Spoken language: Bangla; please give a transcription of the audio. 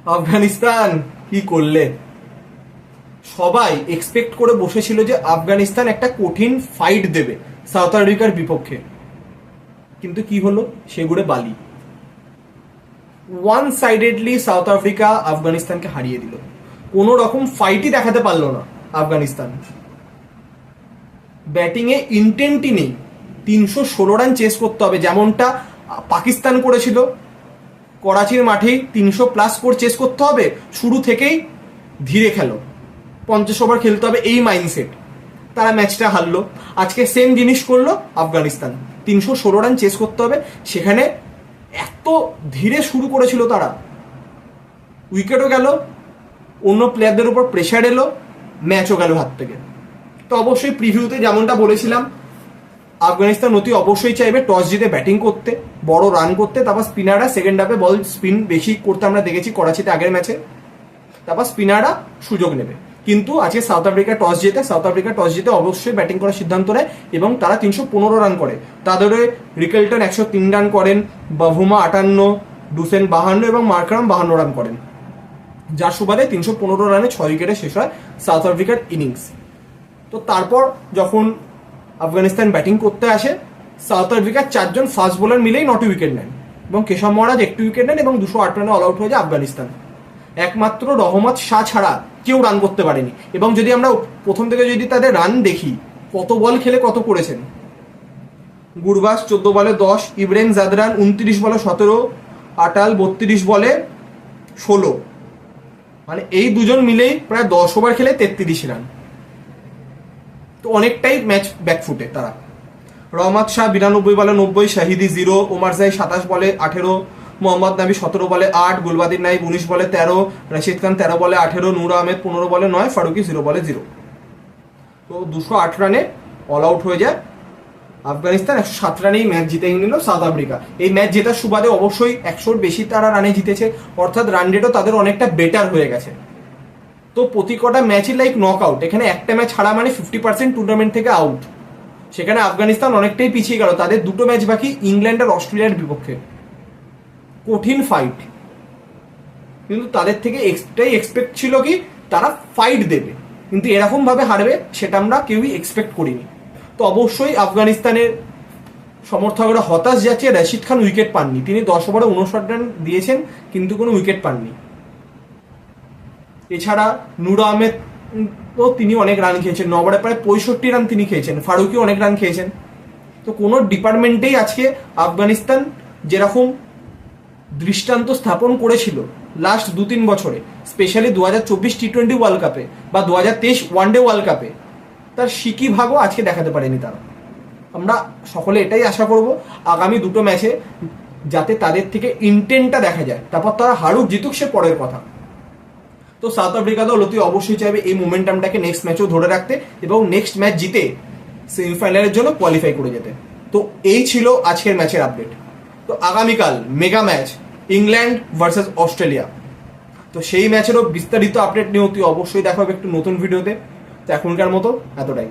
আফগানিস্তান কি করলে? সবাই এক্সপেক্ট করে বসেছিল যে আফগানিস্তান একটা কঠিন ফাইট দেবে সাউথ আফ্রিকার বিপক্ষে, কিন্তু কি হলো? সেগুড়ে বালি। ওয়ান সাইডেডলি সাউথ আফ্রিকা আফগানিস্তানকে হারিয়ে দিল। কোনো রকম ফাইটই দেখাতে পারলো না আফগানিস্তান। ব্যাটিং এ ইন্টেন্টই নেই। 316 রান চেস করতে হবে, যেমনটা পাকিস্তান করেছিল। করাচির মাঠেই 300+ স্কোর চেস করতে হবে, শুরু থেকেই ধীরে খেলো, 50 ওভার খেলতে হবে, এই মাইন্ডসেট। তারা ম্যাচটা হারলো। আজকে সেম জিনিস করলো আফগানিস্তান, 316 রান চেস করতে হবে, সেখানে এত ধীরে শুরু করেছিল তারা। উইকেটও গেল, অন্য প্লেয়ারদের উপর প্রেশার এলো, ম্যাচও গেল হাত থেকে। তো অবশ্যই প্রিভিউতে যেমনটা বলেছিলাম, আফগানিস্তান অতি অবশ্যই চাইবে টস জিতে ব্যাটিং করতে, বড় রান করতে, তারপর স্পিনাররা সেকেন্ড হাফে বল স্পিন বেশি করতে আমরা দেখেছি করাচিতে আগের ম্যাচে, তারপর স্পিনাররা সুযোগ নেবে। কিন্তু আজকে সাউথ আফ্রিকা টস জিতে অবশ্যই ব্যাটিং করার সিদ্ধান্ত নেয় এবং তারা 315 রান করে। তাদের রিকেলটন 103 রান করেন, বাভুমা 58, ডুসেন 52 এবং মার্কারাম 52 রান করেন, যার সুবাদে 315 রানে 6 উইকেটে শেষ হয় সাউথ আফ্রিকার ইনিংস। তো তারপর যখন আফগানিস্তান ব্যাটিং করতে আসে, সাউথ আফ্রিকার 4 জন ফাস্ট বোলার মিলেই 9টি উইকেট নেন এবং কেশব মহারাজ 1টি উইকেট নেন এবং 208 রানে অল আউট হয়ে যায় আফগানিস্তান। একমাত্র রহমত শাহ ছাড়া কেউ রান করতে পারেনি। এবং যদি আমরা প্রথম থেকে যদি তাদের রান দেখি, কত বল খেলে কত করেছেন: গুরবাস 14 বলে 10, ইব্রাহিম জাদরান 29 বলে 17, আটাল 32 বলে 16, মানে এই দুজন মিলেই প্রায় 10 ওভার খেলে 33 রান। তো অনেকটাই ম্যাচ ব্যাকফুটে তারা। রহমত শাহ 92 বলে 90, শাহিদি 0, ওমর জাই 27 বলে 18, মোহাম্মদ নাবি 17 বলে 8, গুলবাদিন নাইব 19 বলে 13, রশিদ খান 13 বলে 18, নূর আহমেদ 15 বলে 9, ফারুকি 0 বলে 0। তো 208 রানে অল আউট হয়ে যায় আফগানিস্তান। 107 রানেই ম্যাচ জিতে নিল সাউথ আফ্রিকা। এই ম্যাচ জেতার সুবাদে অবশ্যই 100-র বেশি তারা রানে জিতেছে, অর্থাৎ রান রেটও তাদের অনেকটা বেটার হয়ে গেছে। তো প্রতি কটা ম্যাচই লাইক নক আউট। এখানে একটা ম্যাচ হারা মানে 50% টুর্নামেন্ট থেকে আউট। সেখানে আফগানিস্তান অনেকটাই পিছিয়ে গেল। তাদের 2টো ম্যাচ বাকি, ইংল্যান্ড আর অস্ট্রেলিয়ার বিপক্ষে। কঠিন ফাইট, কিন্তু তাদের থেকে এটাই এক্সপেক্ট ছিল কি তারা ফাইট দেবে, কিন্তু এরকম ভাবে হারবে সেটা আমরা কেউই এক্সপেক্ট করিনি। তো অবশ্যই আফগানিস্তানের সমর্থকরা হতাশ যাচ্ছে। রশিদ খান উইকেট পাননি, তিনি 10 ওভারে 59 রান দিয়েছেন কিন্তু কোনো উইকেট পাননি। এছাড়া নূর আহমেদ তো তিনি অনেক রান খেয়েছেন, 9 ওভারে প্রায় 65 রান তিনি খেয়েছেন, ফারুকি অনেক রান খেয়েছেন। তো কোনো ডিপার্টমেন্টেই আজকে আফগানিস্তান যেরকম দৃষ্টান্ত স্থাপন করেছিল লাস্ট 2-3 বছরে, স্পেশালি 2024 টি-20 ওয়ার্ল্ড কাপে বা 2023 ওয়ানডে ওয়ার্ল্ড কাপে, তার সিকি ভাগও আজকে দেখাতে পারেনি তারা। আমরা সকলে এটাই আশা করব আগামী 2টো ম্যাচে যাতে তাদের থেকে ইন্টেন্টটা দেখা যায়, তারপর তারা হারুক জিতুক সে পরের কথা। তো সাউথ আফ্রিকা দল অতি অবশ্যই চাইবে এই মোমেন্টামটাকে নেক্সট ম্যাচেও ধরে রাখতে এবং নেক্সট ম্যাচ জিতে সেমিফাইনালের জন্য কোয়ালিফাই করে যেতে। তো এই ছিল আজকের ম্যাচের আপডেট। তো আগামীকাল mega match England versus Australia. তো সেই ম্যাচেরও বিস্তারিত আপডেট নিয়ে অতি অবশ্যই দেখা হবে একটু নতুন ভিডিওতে। তো এখনকার মতো এতটাই।